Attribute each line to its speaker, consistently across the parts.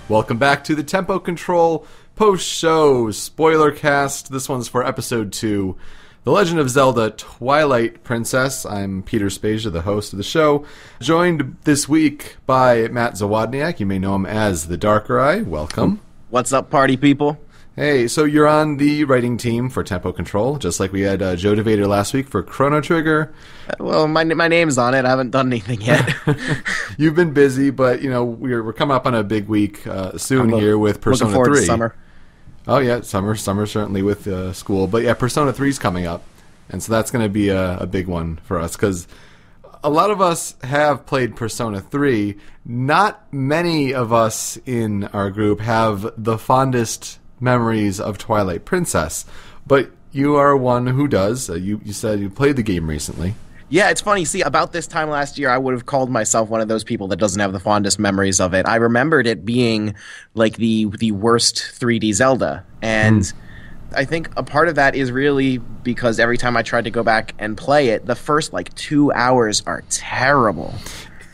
Speaker 1: Welcome back to the Tempo Control post-show Spoilercast. This one's for episode 2, The Legend of Zelda Twilight Princess. I'm Peter Spezia, the host of the show, joined this week by Matt Zawodniak. You may know him as the Darker Eye. Welcome.
Speaker 2: What's up, party people?
Speaker 1: Hey, so you're on the writing team for Tempo Control, just like we had Joe DeVader last week for Chrono Trigger.
Speaker 2: Well, my name's on it. I haven't done anything yet.
Speaker 1: You've been busy, but you know we're coming up on a big week soon here with Persona 3.
Speaker 2: Looking forward to summer.
Speaker 1: Oh yeah, summer certainly with school, but yeah, Persona 3 is coming up, and so that's going to be a big one for us because a lot of us have played Persona 3. Not many of us in our group have the fondest memories of Twilight Princess, but you are one who does. You said you played the game recently.
Speaker 2: Yeah, it's funny. See, about this time last year, I would have called myself one of those people that doesn't have the fondest memories of it. I remembered it being like the worst 3D Zelda, and I think a part of that is really because every time I tried to go back and play it, the first like 2 hours are terrible.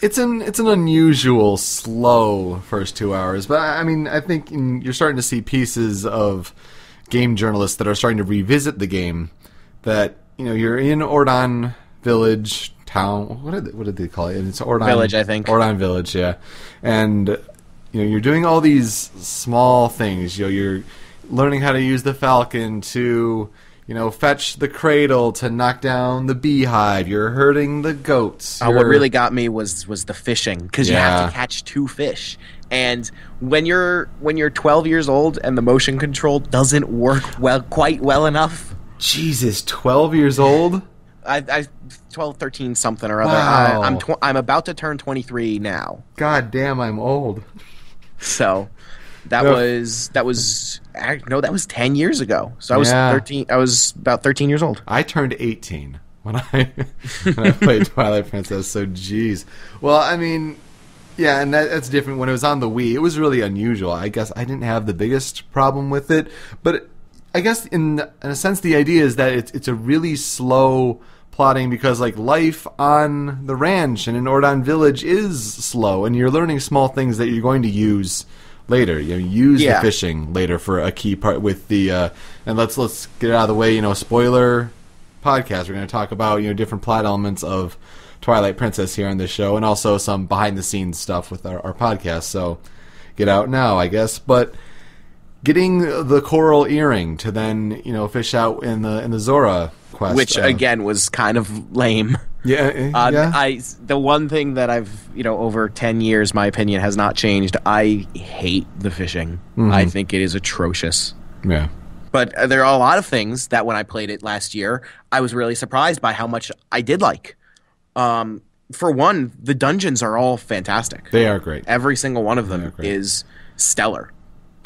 Speaker 1: It's an unusual slow first 2 hours, but I mean I think you're starting to see pieces of game journalists that are starting to revisit the game. That you're in Ordon Village town. What did they call it? It's Ordon
Speaker 2: Village, I think.
Speaker 1: Ordon Village, yeah. And you're doing all these small things. You're learning how to use the falcon to fetch the cradle to knock down the beehive. You're herding the goats.
Speaker 2: What really got me was the fishing, because you have to catch 2 fish. And when you're 12 years old and the motion control doesn't work quite well enough.
Speaker 1: Jesus, 12 years old?
Speaker 2: I 12, 13 something or other.
Speaker 1: Wow.
Speaker 2: I'm about to turn 23 now.
Speaker 1: God damn, I'm old.
Speaker 2: So that was 10 years ago. So I was 13. I was about 13 years old.
Speaker 1: I turned 18 when I played Twilight Princess. So geez. Well, I mean, yeah, and that's different. When it was on the Wii, it was really unusual. I guess I didn't have the biggest problem with it, but I guess in a sense the idea is that it's a really slow plotting because like life on the ranch and in Ordon Village is slow, and you're learning small things that you're going to use later. Use the fishing later for a key part with the and let's get it out of the way. Spoiler podcast. We're going to talk about different plot elements of Twilight Princess here on this show, and also some behind the scenes stuff with our podcast. So get out now, I guess. But getting the coral earring to then fish out in the Zora quest,
Speaker 2: which again was kind of lame. The one thing that I've over 10 years, my opinion has not changed. I hate the fishing. I think it is atrocious.
Speaker 1: Yeah.
Speaker 2: But there are a lot of things that when I played it last year, I was really surprised by how much I did like. For one, the dungeons are all fantastic.
Speaker 1: They are great.
Speaker 2: Every single one of them is stellar.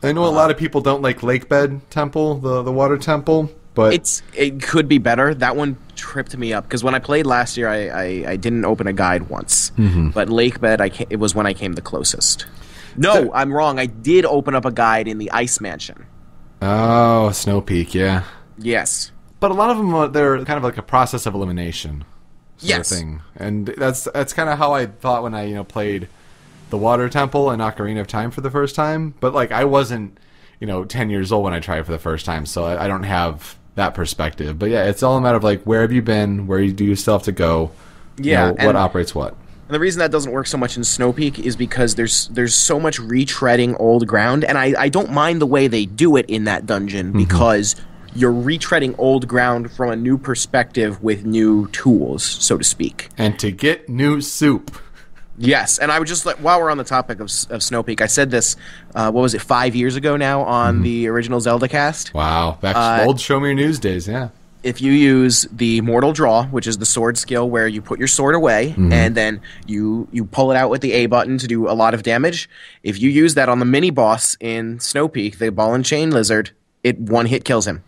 Speaker 1: I know a lot of people don't like Lakebed Temple, the water temple, but
Speaker 2: it could be better. That one tripped me up because when I played last year, I didn't open a guide once. But Lakebed, it was when I came the closest. No, I'm wrong. I did open up a guide in the Ice Mansion.
Speaker 1: Oh, Snow Peak, yeah.
Speaker 2: Yes.
Speaker 1: But a lot of them, they're kind of like a process of elimination sort of thing. And that's kind of how I thought when I played the Water Temple and Ocarina of Time for the first time. But like I wasn't 10 years old when I tried it for the first time, so I don't have that perspective. But yeah, it's all a matter of like where have you been, where do you still have to go, what operates what.
Speaker 2: And the reason that doesn't work so much in Snow Peak is because there's so much retreading old ground, and I don't mind the way they do it in that dungeon because you're retreading old ground from a new perspective with new tools, so to speak.
Speaker 1: And to get new soup.
Speaker 2: Yes, and I would just while we're on the topic of Snow Peak, I said this, 5 years ago now on the original Zelda cast.
Speaker 1: Wow, back to old Show Me Your News days, yeah.
Speaker 2: If you use the Mortal Draw, which is the sword skill where you put your sword away and then you pull it out with the A button to do a lot of damage, if you use that on the mini boss in Snow Peak, the Ball and Chain Lizard, it one hit kills him.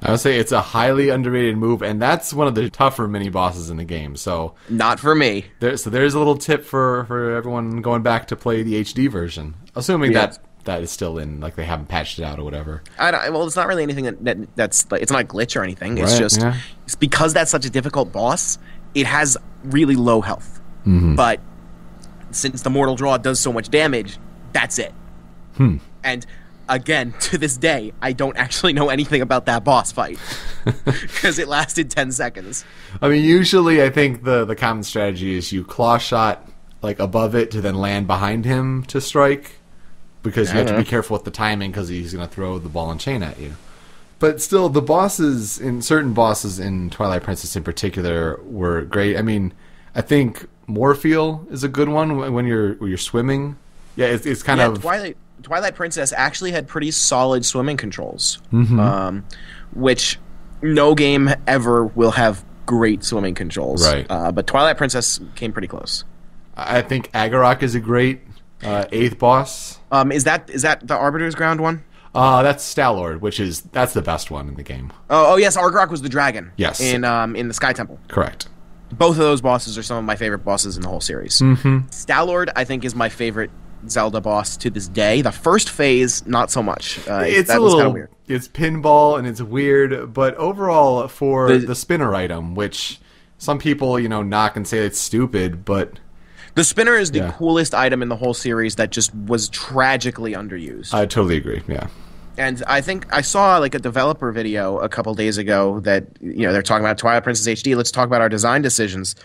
Speaker 1: I would say it's a highly underrated move, and that's one of the tougher mini-bosses in the game. So
Speaker 2: not for me.
Speaker 1: There's a little tip for everyone going back to play the HD version, assuming that is still in, like they haven't patched it out or whatever.
Speaker 2: Well, it's not really anything that's like, it's not a glitch or anything. It's just it's because that's such a difficult boss, it has really low health. But since the Mortal Draw does so much damage, that's it. And again, to this day, I don't actually know anything about that boss fight because it lasted 10 seconds.
Speaker 1: I mean, usually I think the common strategy is you claw shot like above it to then land behind him to strike, because you have to be careful with the timing because he's going to throw the ball and chain at you. But still, the bosses, certain bosses in Twilight Princess in particular, were great. I mean, I think Morpheal is a good one when you're swimming. Yeah, it's kind of...
Speaker 2: Twilight Princess actually had pretty solid swimming controls, which no game ever will have great swimming controls.
Speaker 1: Right.
Speaker 2: But Twilight Princess came pretty close.
Speaker 1: I think Agarok is a great 8th boss.
Speaker 2: Is that the Arbiter's Ground one?
Speaker 1: That's Stalord, that's the best one in the game.
Speaker 2: Oh yes, Agarok was the dragon.
Speaker 1: Yes.
Speaker 2: In the Sky Temple.
Speaker 1: Correct.
Speaker 2: Both of those bosses are some of my favorite bosses in the whole series. Stalord, I think, is my favorite Zelda boss to this day. The first phase, not so much.
Speaker 1: It's
Speaker 2: that
Speaker 1: a
Speaker 2: was
Speaker 1: little
Speaker 2: kind of weird.
Speaker 1: It's pinball and it's weird, but overall for the spinner item, which some people knock and say it's stupid, but
Speaker 2: the spinner is the coolest item in the whole series that just was tragically underused.
Speaker 1: I totally agree. Yeah.
Speaker 2: And I think I saw like a developer video a couple days ago that they're talking about Twilight Princess HD. Let's talk about our design decisions.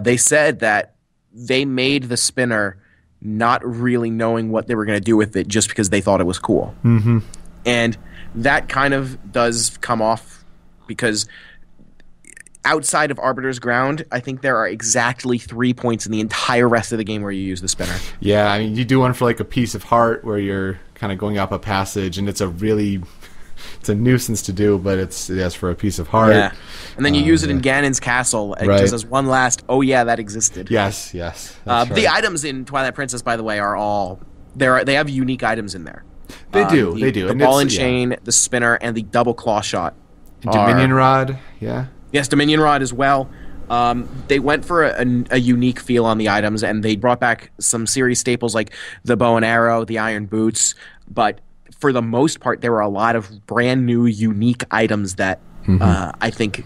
Speaker 2: They said that they made the spinner not really knowing what they were going to do with it just because they thought it was cool. And that kind of does come off because outside of Arbiter's Ground, I think there are exactly 3 points in the entire rest of the game where you use the spinner.
Speaker 1: Yeah, I mean, you do one for like a piece of heart where you're kind of going up a passage, and it's a nuisance to do, but it's for a piece of heart. Yeah,
Speaker 2: and then you use it in Ganon's castle, and just as one last, oh yeah, that existed.
Speaker 1: Yes. Right.
Speaker 2: The items in Twilight Princess, by the way, are all they have unique items in there.
Speaker 1: They do.
Speaker 2: The ball and chain, the spinner, and the double claw shot.
Speaker 1: Dominion Rod, yeah.
Speaker 2: Yes, Dominion Rod as well. They went for a unique feel on the items, and they brought back some series staples like the bow and arrow, the iron boots, but for the most part, there were a lot of brand new, unique items that I think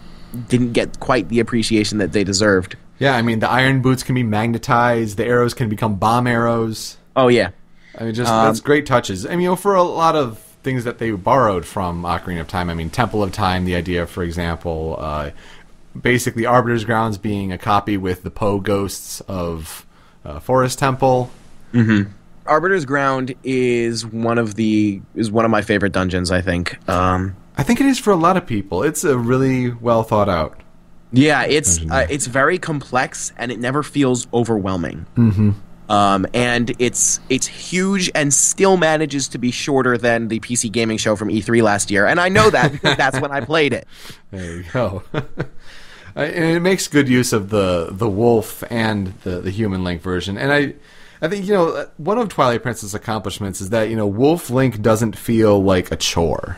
Speaker 2: didn't get quite the appreciation that they deserved.
Speaker 1: Yeah, I mean, the iron boots can be magnetized, the arrows can become bomb arrows.
Speaker 2: Oh, yeah.
Speaker 1: I mean, that's great touches. I mean, for a lot of things that they borrowed from Ocarina of Time, I mean, Temple of Time, the idea, for example, basically Arbiter's Grounds being a copy with the Poe ghosts of Forest Temple.
Speaker 2: Arbiter's Ground is one of my favorite dungeons, I think.
Speaker 1: I think it is for a lot of people. It's a really well thought out.
Speaker 2: Yeah, it's very complex and it never feels overwhelming. And it's huge and still manages to be shorter than the PC gaming show from E3 last year, and I know that because that's when I played it.
Speaker 1: There you go. And it makes good use of the wolf and the human Link version, and I think one of Twilight Princess' accomplishments is that Wolf Link doesn't feel like a chore.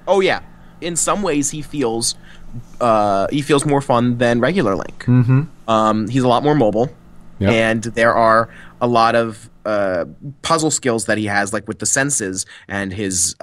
Speaker 2: Oh yeah, in some ways he feels more fun than regular Link. He's a lot more mobile. Yep. And there are a lot of puzzle skills that he has, like with the senses and his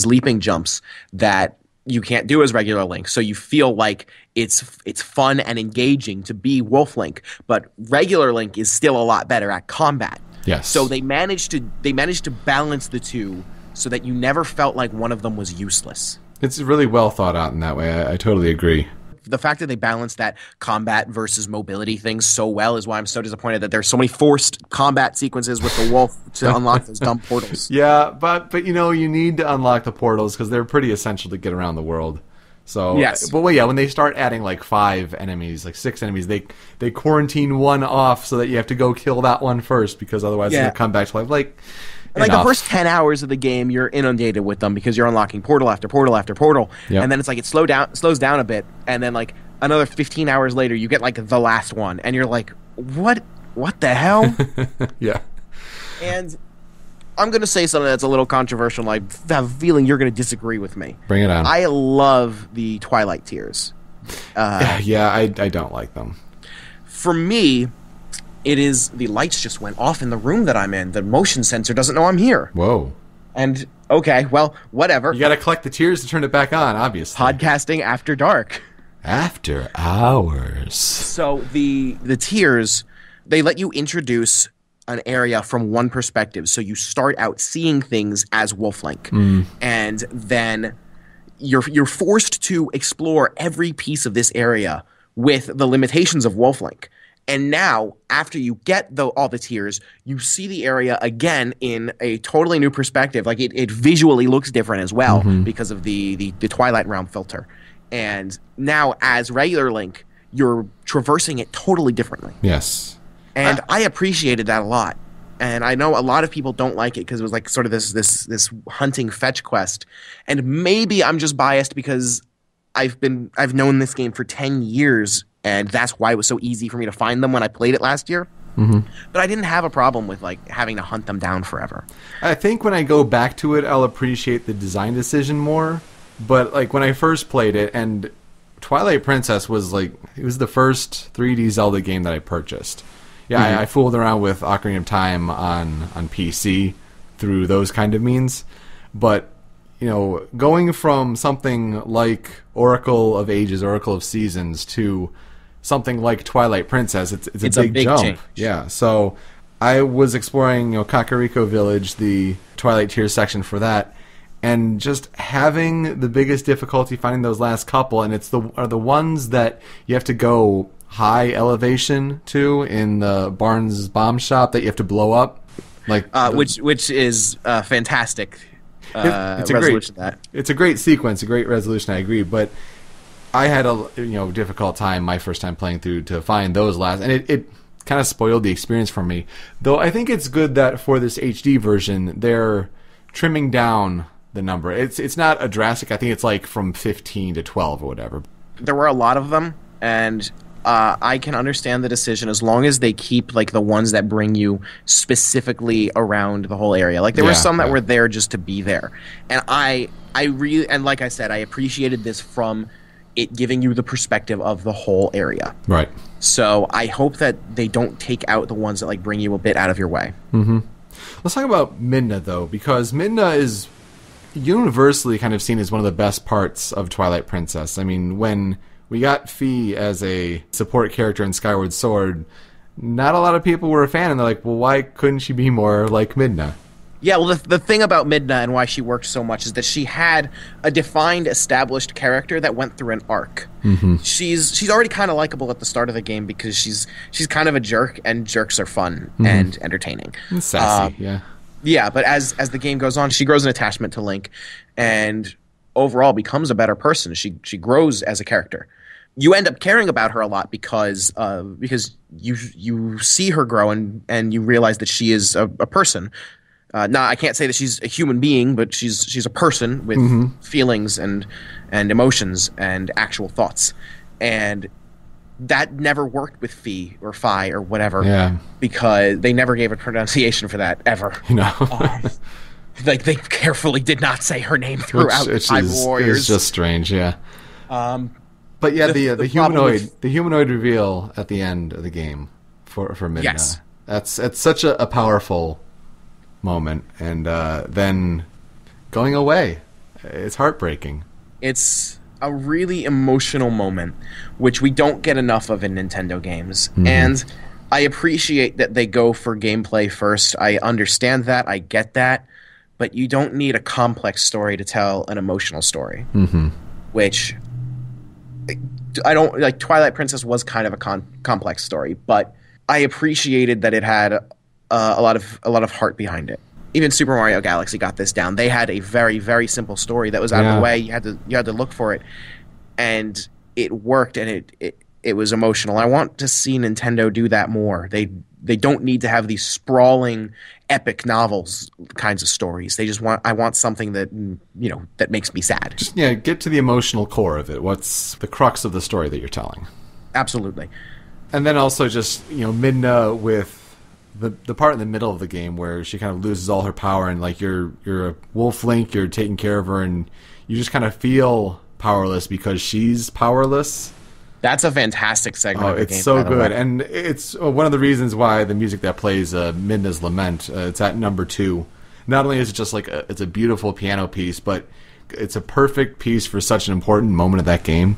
Speaker 2: leaping jumps that you can't do as regular Link. So you feel like it's fun and engaging to be Wolf Link, but regular Link is still a lot better at combat.
Speaker 1: Yes.
Speaker 2: So they managed to balance the two so that you never felt like one of them was useless.
Speaker 1: It's really well thought out in that way. I totally agree.
Speaker 2: The fact that they balance that combat versus mobility thing so well is why I'm so disappointed that there's so many forced combat sequences with the wolf to unlock those dumb portals.
Speaker 1: Yeah, but you need to unlock the portals because they're pretty essential to get around the world. So
Speaker 2: yes.
Speaker 1: But when they start adding like 5 enemies, like 6 enemies, they quarantine one off so that you have to go kill that one first because otherwise they'll come back to life. Like
Speaker 2: the first 10 hours of the game, you're inundated with them because you're unlocking portal after portal after portal. Yep. And then it's like it slows down a bit. And then like another 15 hours later, you get like the last one. And you're like, what the hell?
Speaker 1: Yeah.
Speaker 2: And I'm going to say something that's a little controversial. I have a feeling you're going to disagree with me.
Speaker 1: Bring it on.
Speaker 2: I love the Twilight Tears.
Speaker 1: I don't like them.
Speaker 2: For me, it is the lights just went off in the room that I'm in. The motion sensor doesn't know I'm here.
Speaker 1: Whoa.
Speaker 2: And, okay, well, whatever.
Speaker 1: You got to collect the tears to turn it back on, obviously.
Speaker 2: Podcasting after dark.
Speaker 1: After hours.
Speaker 2: So the tears, they let you introduce an area from one perspective. So you start out seeing things as Wolf Link, and then you're forced to explore every piece of this area with the limitations of Wolf Link. And now, after you get all the tiers, you see the area again in a totally new perspective. Like it visually looks different as well because of the Twilight Realm filter. And now, as regular Link, you're traversing it totally differently.
Speaker 1: Yes.
Speaker 2: And I appreciated that a lot. And I know a lot of people don't like it because it was like sort of this hunting fetch quest. And maybe I'm just biased because I've known this game for 10 years, and that's why it was so easy for me to find them when I played it last year. But I didn't have a problem with like having to hunt them down forever.
Speaker 1: I think when I go back to it, I'll appreciate the design decision more. But like when I first played it, and Twilight Princess was like, it was the first 3D Zelda game that I purchased. Yeah, I fooled around with Ocarina of Time on PC through those kind of means. But, you know, going from something like Oracle of Ages, Oracle of Seasons to something like Twilight Princess, it's a big jump.
Speaker 2: Change.
Speaker 1: Yeah, so I was exploring, you know, Kakariko Village, the Twilight Tier section for that, and just having the biggest difficulty finding those last couple, and are the ones that you have to go high elevation to in the Barnes bomb shop that you have to blow up, like
Speaker 2: which is fantastic.
Speaker 1: It's a great sequence, a great resolution. I agree, but I had a difficult time my first time playing through to find those last, and it kind of spoiled the experience for me. Though I think it's good that for this HD version they're trimming down the number. It's not a drastic. I think it's like from 15 to 12 or whatever.
Speaker 2: There were a lot of them, and I can understand the decision as long as they keep like the ones that bring you specifically around the whole area. Like there were some that were there just to be there, and I really, and like I said, I appreciated this from it giving you the perspective of the whole area.
Speaker 1: Right.
Speaker 2: So I hope that they don't take out the ones that like bring you a bit out of your way.
Speaker 1: Let's talk about Midna though, because Midna is universally kind of seen as one of the best parts of Twilight Princess. I mean, when we got Fi as a support character in Skyward Sword, not a lot of people were a fan, and they're like, well, why couldn't she be more like Midna?
Speaker 2: Yeah, well, the thing about Midna and why she worked so much is that she had a defined, established character that went through an arc. She's already kind of likable at the start of the game because she's kind of a jerk, and jerks are fun and entertaining.
Speaker 1: And sassy, yeah.
Speaker 2: Yeah, but as the game goes on, she grows an attachment to Link, and overall becomes a better person. She grows as a character. You end up caring about her a lot because you see her grow and you realize that she is a person. Now, I can't say that she's a human being, but she's a person with feelings and emotions and actual thoughts. And that never worked with Fi or whatever, because they never gave a pronunciation for that ever. Like they carefully did not say her name throughout Hyrule Warriors.
Speaker 1: It's just strange, yeah. But yeah, the humanoid reveal at the end of the game for Midna.
Speaker 2: Yes.
Speaker 1: It's such a powerful moment, and then going away, it's heartbreaking.
Speaker 2: It's a really emotional moment, which we don't get enough of in Nintendo games. And I appreciate that they go for gameplay first. I understand that. I get that. But you don't need a complex story to tell an emotional story. Which I don't like. Twilight Princess was kind of a complex story, but I appreciated that it had a lot of heart behind it. Even Super Mario Galaxy got this down. They had a very, very simple story that was out of the way. You had to look for it, and it worked, and it was emotional. I want to see Nintendo do that more. They don't need to have these sprawling, epic novels kinds of stories. I want something that that makes me sad.
Speaker 1: Just get to the emotional core of it. What's the crux of the story that you're telling?
Speaker 2: Absolutely.
Speaker 1: And then also just Midna with the part in the middle of the game where she kind of loses all her power, and like you're a Wolf Link, you're taking care of her, and you just kind of feel powerless because she's powerless.
Speaker 2: That's a fantastic segment of the game.
Speaker 1: It's so good, and it's one of the reasons why the music that plays Midna's Lament, it's at number 2. Not only is it just like it's a beautiful piano piece, but it's a perfect piece for such an important moment of that game.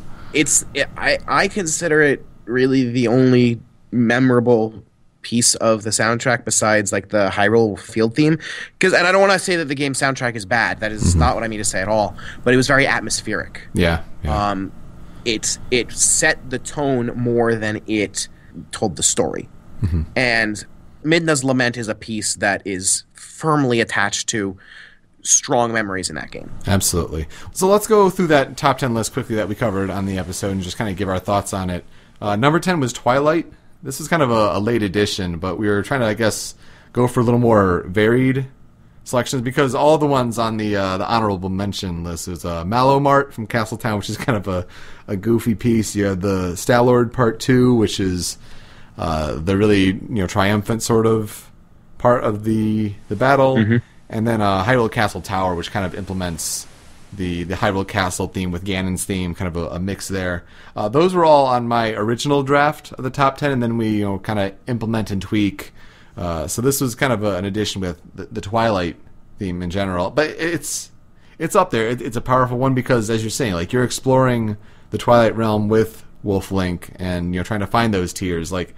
Speaker 2: I consider it really the only memorable piece of the soundtrack besides like the Hyrule Field theme. And I don't want to say that the game's soundtrack is bad. That is not what I mean to say at all. But it was very atmospheric.
Speaker 1: Yeah.
Speaker 2: It set the tone more than it told the story. And Midna's Lament is a piece that is firmly attached to strong memories in that game.
Speaker 1: Absolutely. So let's go through that top 10 list quickly that we covered on the episode and just kind of give our thoughts on it. Number 10 was Twilight. This is kind of a late edition, but we were trying to, I guess, go for a little more varied selections because all the ones on the honorable mention list is Mallow Mart from Castletown, which is kind of a goofy piece. You have the Star-Lord Part 2, which is the really triumphant sort of part of the battle. And then Hyrule Castle Tower, which kind of implements the Hyrule Castle theme with Ganon's theme, kind of a mix there. Those were all on my original draft of the top 10, and then we kind of implement and tweak. So this was kind of an addition with the Twilight theme in general. But it's up there. It's a powerful one because, as you're saying, like you're exploring the Twilight Realm with Wolf Link and trying to find those tears. Like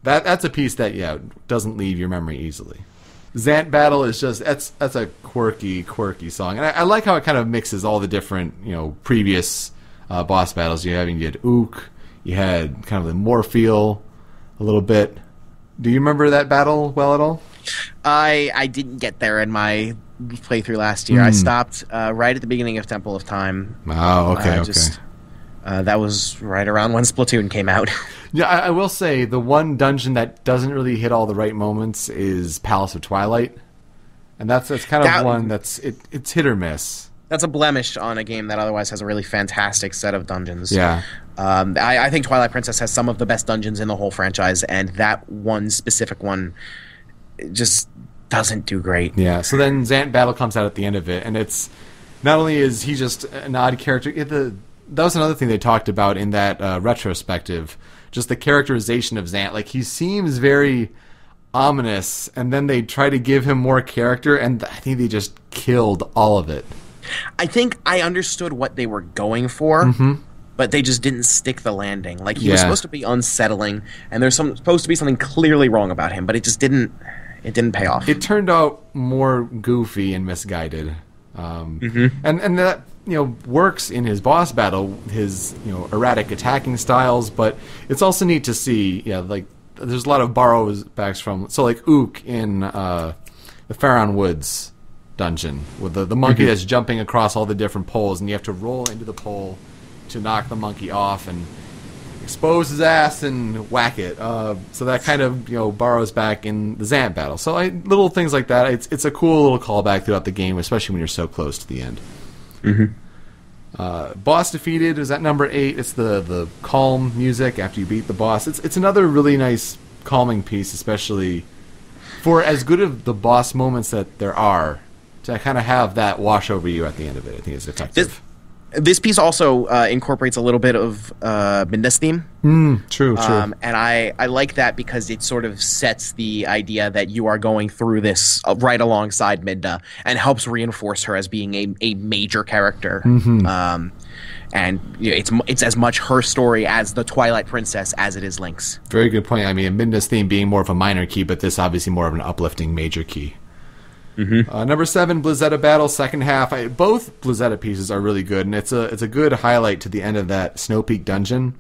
Speaker 1: that's a piece that doesn't leave your memory easily. Zant Battle is just that's a quirky song, and I like how it kind of mixes all the different previous boss battles you had Ook, you had kind of the Morpheal a little bit. Do you remember that battle well at all?
Speaker 2: I didn't get there in my playthrough last year. I stopped right at the beginning of Temple of Time.
Speaker 1: Oh, okay.
Speaker 2: That was right around when Splatoon came out.
Speaker 1: Yeah, I will say the one dungeon that doesn't really hit all the right moments is Palace of Twilight, and that's kind of one that's it's hit or miss.
Speaker 2: That's a blemish on a game that otherwise has a really fantastic set of dungeons.
Speaker 1: Yeah.
Speaker 2: I think Twilight Princess has some of the best dungeons in the whole franchise, and that one specific one just doesn't do great.
Speaker 1: Yeah, so then Zant Battle comes out at the end of it, and it's not only is he just an odd character, that was another thing they talked about in that retrospective, just the characterization of Zant. Like, he seems very ominous, and then they try to give him more character, and I think they just killed all of it.
Speaker 2: I think I understood what they were going for, but they just didn't stick the landing. Like, he was supposed to be unsettling, and there's supposed to be something clearly wrong about him, but it just didn't pay off.
Speaker 1: It turned out more goofy and misguided. And that works in his boss battle, his erratic attacking styles, but it's also neat to see like there's a lot of borrows backs from like Ook in the Pharaon Woods dungeon with the monkey that's jumping across all the different poles, and you have to roll into the pole to knock the monkey off and expose his ass and whack it. So that kind of borrows back in the Zant battle. So little things like that. It's a cool little callback throughout the game, especially when you're so close to the end. Boss defeated is at number 8. It's the calm music after you beat the boss. It's another really nice calming piece, especially for as good of the boss moments that there are, to kind of have that wash over you at the end of it. I think it's effective.
Speaker 2: This piece also incorporates a little bit of Midna's theme.
Speaker 1: True.
Speaker 2: And I like that because it sort of sets the idea that you are going through this right alongside Midna and helps reinforce her as being a major character. And it's as much her story as the Twilight Princess as it is Link's.
Speaker 1: Very good point. I mean, Midna's theme being more of a minor key, but this obviously more of an uplifting major key. Number 7, Blizzetta Battle, second half. Both Blizzetta pieces are really good, and it's a good highlight to the end of that Snow Peak dungeon.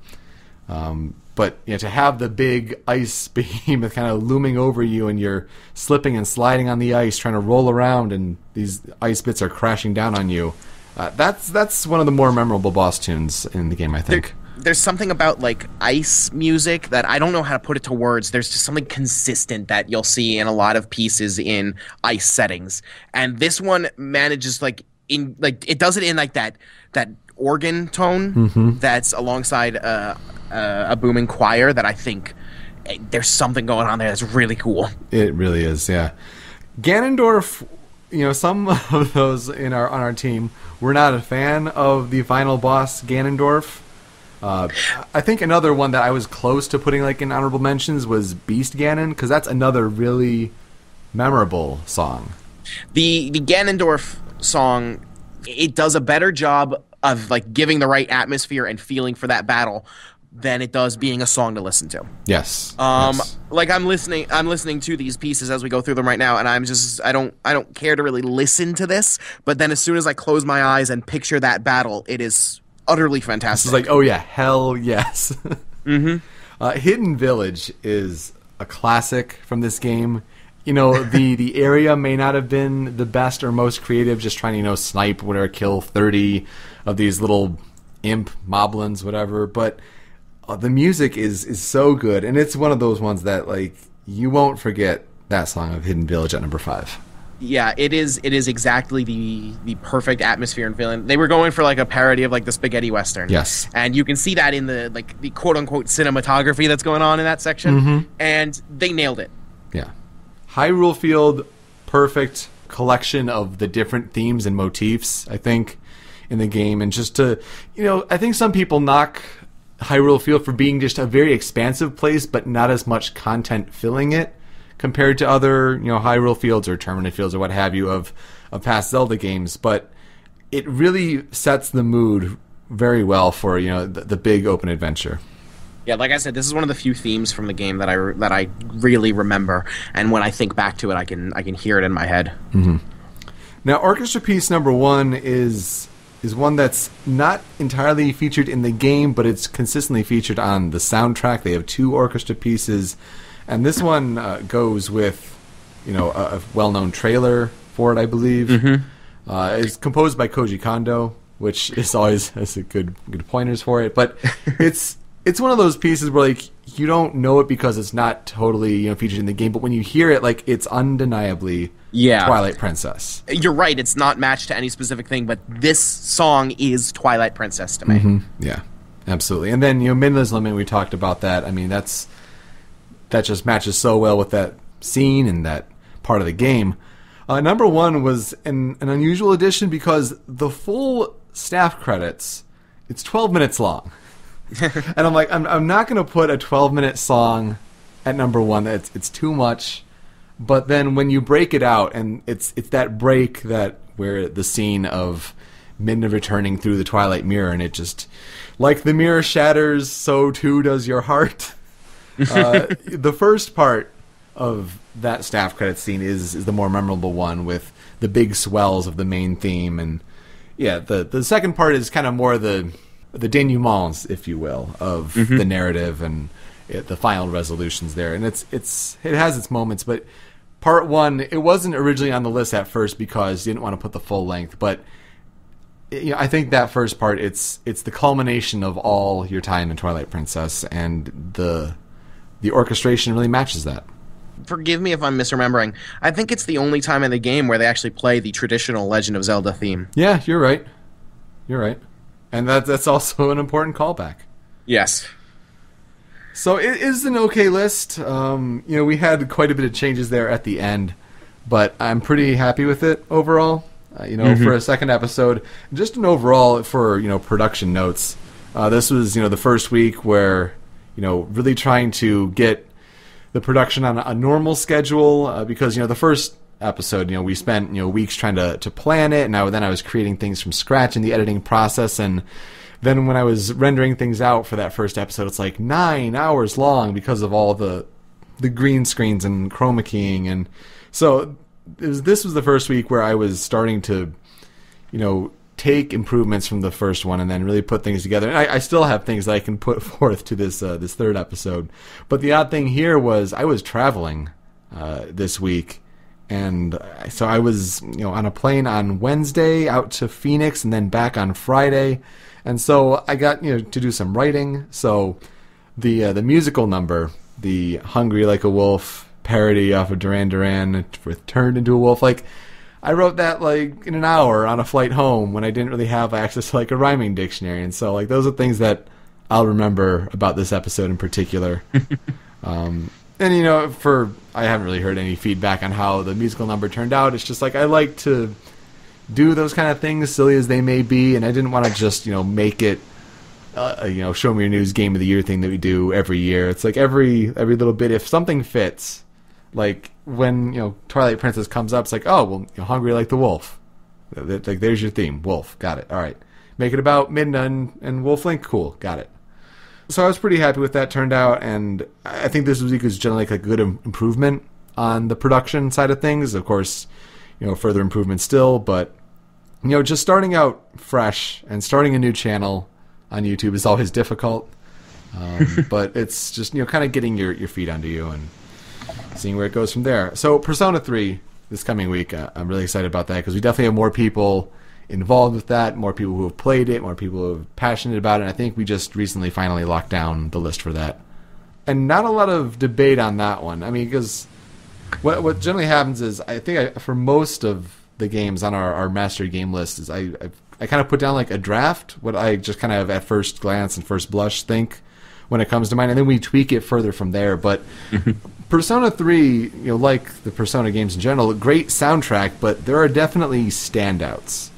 Speaker 1: But to have the big ice behemoth kind of looming over you, and you're slipping and sliding on the ice, trying to roll around, and these ice bits are crashing down on you. That's one of the more memorable boss tunes in the game, I think.
Speaker 2: There's something about like ice music that I don't know how to put it to words. There's just something consistent that you'll see in a lot of pieces in ice settings, and this one manages it does it in like that organ tone that's alongside a booming choir that I think there's something going on there that's really cool. It really is, yeah.
Speaker 1: Ganondorf, some of those on our team were not a fan of the final boss Ganondorf. I think another one that I was close to putting in honorable mentions was Beast Ganon, because that's another really memorable song.
Speaker 2: The Ganondorf song, it does a better job of giving the right atmosphere and feeling for that battle, than it does being a song to listen to.
Speaker 1: Yes.
Speaker 2: Like I'm listening to these pieces as we go through them right now, and I don't care to really listen to this, but then as soon as I close my eyes and picture that battle, it is utterly fantastic.
Speaker 1: It's like, oh yeah, hell yes. Hidden Village is a classic from this game. The area may not have been the best or most creative, just trying to, snipe, whatever, kill 30 of these little imp moblins, whatever, but the music is so good, and it's one of those ones that, like, you won't forget that song of Hidden Village at number 5.
Speaker 2: Yeah, it is exactly the perfect atmosphere and feeling. They were going for like a parody of like the spaghetti western.
Speaker 1: Yes.
Speaker 2: And you can see that in the quote unquote cinematography that's going on in that section. And they nailed it.
Speaker 1: Yeah. Hyrule Field, perfect collection of the different themes and motifs, I think, in the game. And just to, I think some people knock Hyrule Field for being just a very expansive place, but not as much content filling it compared to other, Hyrule Fields or Terminus Fields or what have you of past Zelda games. But it really sets the mood very well for, the big open adventure.
Speaker 2: Yeah, like I said, this is one of the few themes from the game that I really remember, and when I think back to it, I can hear it in my head.
Speaker 1: Now, orchestra piece number 1 is one that's not entirely featured in the game, but it's consistently featured on the soundtrack. They have 2 orchestra pieces, and this one goes with, a well-known trailer for it, I believe. It's composed by Koji Kondo, which is always has a good pointers for it. But it's one of those pieces where, like, you don't know it because it's not totally featured in the game, but when you hear it, like, it's undeniably Twilight Princess.
Speaker 2: You're right, it's not matched to any specific thing, but this song is Twilight Princess to me.
Speaker 1: Yeah, absolutely. And then, Midna's Limit, we talked about that. I mean, that just matches so well with that scene and that part of the game. Number 1 was an unusual addition because the full staff credits, it's 12 minutes long. And I'm like, I'm not going to put a 12-minute song at number 1. It's too much. But then when you break it out, and it's that break where the scene of Midna returning through the Twilight Mirror, and it just, like the mirror shatters, so too does your heart. The first part of that staff credit scene is the more memorable one, with the big swells of the main theme, and yeah, the second part is kind of more the denouements, if you will, of the narrative and the final resolutions there, and it has its moments. But part 1, it wasn't originally on the list at first because you didn't want to put the full length, but I think that first part, it's the culmination of all your time in Twilight Princess, and the orchestration really matches that.
Speaker 2: Forgive me if I'm misremembering. I think it's the only time in the game where they actually play the traditional Legend of Zelda theme.
Speaker 1: Yeah, you're right. And that's also an important callback.
Speaker 2: Yes.
Speaker 1: So it is an okay list. We had quite a bit of changes there at the end, but I'm pretty happy with it overall. For a second episode, just an overall for production notes. This was the first week where really trying to get the production on a normal schedule because the first episode we spent weeks trying to plan it, and then I was creating things from scratch in the editing process, and then when I was rendering things out for that first episode, it's like 9 hours long because of all the green screens and chroma keying. And so this was the first week where I was starting to take improvements from the first one and then really put things together. And I still have things that I can put forth to this third episode. But the odd thing here was I was traveling this week. And so I was, on a plane on Wednesday out to Phoenix and then back on Friday. And so I got, to do some writing. So the musical number, the Hungry Like a Wolf parody off of Duran Duran with Turned into a Wolf, like, I wrote that, like, in an hour on a flight home when I didn't really have access to, like, a rhyming dictionary. And so, like, those are things that I'll remember about this episode in particular. And, I haven't really heard any feedback on how the musical number turned out. It's just, like, I like to do those kind of things, silly as they may be, and I didn't want to just, make it, Show Me Your News Game of the Year thing that we do every year. It's like every little bit, if something fits, like, when, Twilight Princess comes up, it's like, oh, well, Hungry Like the Wolf. Like, there's your theme. Wolf. Got it. All right. Make it about Midna and Wolf Link. Cool. Got it. So I was pretty happy with that turned out, and I think this week was generally like a good improvement on the production side of things. Of course, further improvement still, but just starting out fresh and starting a new channel on YouTube is always difficult. But it's just kind of getting your feet under you and seeing where it goes from there. So Persona 3 this coming week, I'm really excited about that because we definitely have more people involved with that, more people who have played it, more people who are passionate about it, and I think we just recently finally locked down the list for that. And not a lot of debate on that one. I mean, because what generally happens is, I think for most of the games on our mastery game list is I kind of put down like a draft, what I just kind of at first glance and first blush think when it comes to mine, and then we tweak it further from there. But Persona 3, like the Persona games in general, great soundtrack, but there are definitely standouts.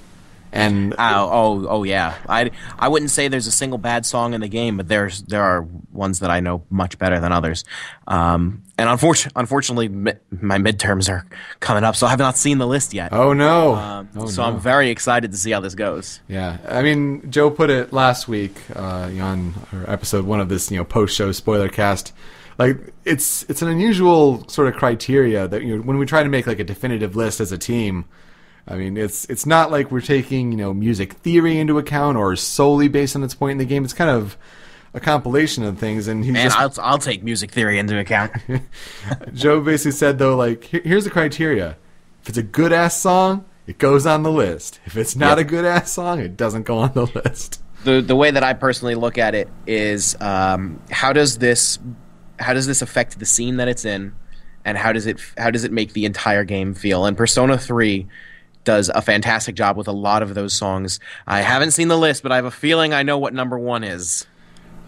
Speaker 1: And
Speaker 2: oh yeah, I wouldn't say there's a single bad song in the game, but there are ones that I know much better than others. And unfortunately, my midterms are coming up, so I have not seen the list yet.
Speaker 1: Oh no!
Speaker 2: I'm very excited to see how this goes.
Speaker 1: Yeah, I mean, Joe put it last week on our episode 1 of this post-show Spoilercast. Like it's an unusual sort of criteria that when we try to make like a definitive list as a team. I mean, it's not like we're taking music theory into account or solely based on its point in the game. It's kind of a compilation of things. And
Speaker 2: I'll take music theory into account.
Speaker 1: Joe basically said though, like here's the criteria: if it's a good ass song, it goes on the list. If it's not a good ass song, it doesn't go on the list.
Speaker 2: The way that I personally look at it is how does this affect the scene that it's in, and how does it make the entire game feel? And Persona 3 does a fantastic job with a lot of those songs. I haven't seen the list, but I have a feeling I know what number 1 is.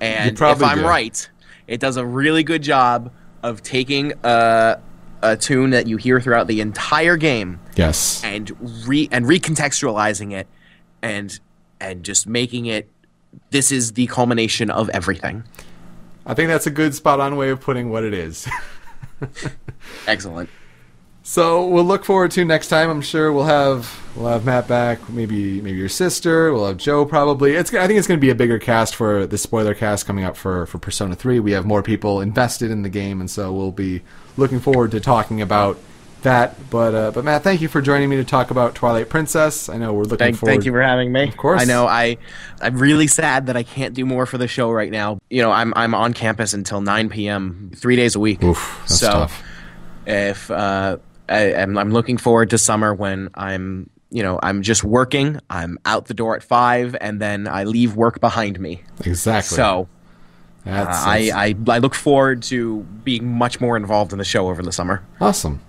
Speaker 2: And if I'm right, it does a really good job of taking a tune that you hear throughout the entire game,
Speaker 1: yes,
Speaker 2: and recontextualizing it, and just making it. This is the culmination of everything.
Speaker 1: I think that's a good spot-on way of putting what it is.
Speaker 2: Excellent.
Speaker 1: So we'll look forward to next time. I'm sure we'll have Matt back, maybe your sister. We'll have Joe probably. I think it's going to be a bigger cast for the spoiler cast coming up for Persona 3. We have more people invested in the game, and so we'll be looking forward to talking about that. But Matt, thank you for joining me to talk about Twilight Princess. I know we're looking forward.
Speaker 2: Thank you for having me.
Speaker 1: Of course.
Speaker 2: I know I'm really sad that I can't do more for the show right now. I'm on campus until 9 p.m. 3 days a week.
Speaker 1: Oof, that's tough.
Speaker 2: If I'm looking forward to summer when I'm just working. I'm out the door at 5, and then I leave work behind me.
Speaker 1: Exactly.
Speaker 2: So I look forward to being much more involved in the show over the summer.
Speaker 1: Awesome.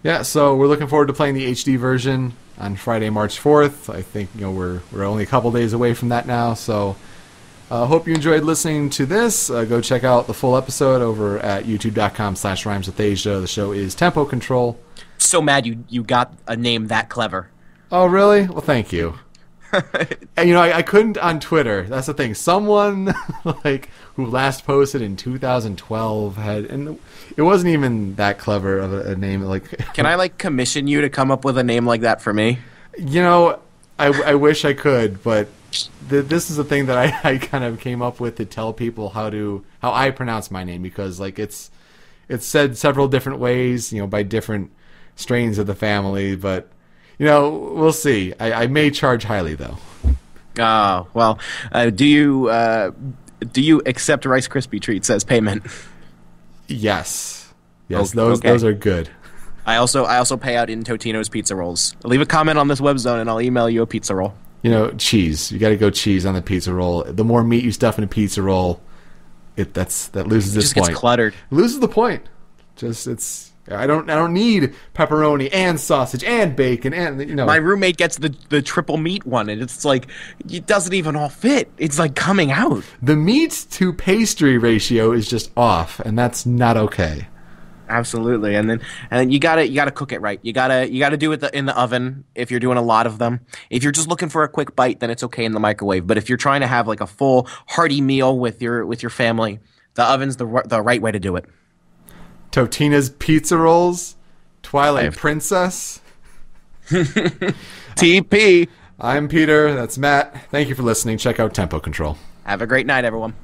Speaker 1: Yeah, so we're looking forward to playing the HD version on Friday, March 4th. I think we're only a couple days away from that now, so hope you enjoyed listening to this. Go check out the full episode over at youtube.com/rhymeswithasia. The show is Tempo Control.
Speaker 2: So mad you got a name that clever.
Speaker 1: Oh, really? Well, thank you. And I couldn't on Twitter. That's the thing. Someone who last posted in 2012 and it wasn't even that clever of a name.
Speaker 2: Can I commission you to come up with a name like that for me?
Speaker 1: I wish I could, but this is the thing that I kind of came up with to tell people how I pronounce my name, because it's said several different ways, by different strains of the family, but we'll see. I may charge highly though.
Speaker 2: Well, do you accept Rice Krispie treats as payment?
Speaker 1: Yes,
Speaker 2: okay.
Speaker 1: Those are good.
Speaker 2: I also pay out in Totino's pizza rolls. Leave a comment on this web zone and I'll email you a pizza roll.
Speaker 1: Cheese. You got to go cheese on the pizza roll. The more meat you stuff in a pizza roll, that loses its point.
Speaker 2: It gets cluttered.
Speaker 1: It loses the point. I don't need pepperoni and sausage and bacon and
Speaker 2: My roommate gets the triple meat one, and it's it doesn't even all fit. It's coming out.
Speaker 1: The meat to pastry ratio is just off, and that's not okay.
Speaker 2: Absolutely, and then you gotta cook it right. You gotta do it in the oven if you're doing a lot of them. If you're just looking for a quick bite, then it's okay in the microwave. But if you're trying to have a full hearty meal with your family, the oven's the right way to do it.
Speaker 1: Totina's Pizza Rolls, Twilight Princess.
Speaker 2: TP.
Speaker 1: I'm Peter. That's Matt. Thank you for listening. Check out Tempo Control.
Speaker 2: Have a great night, everyone.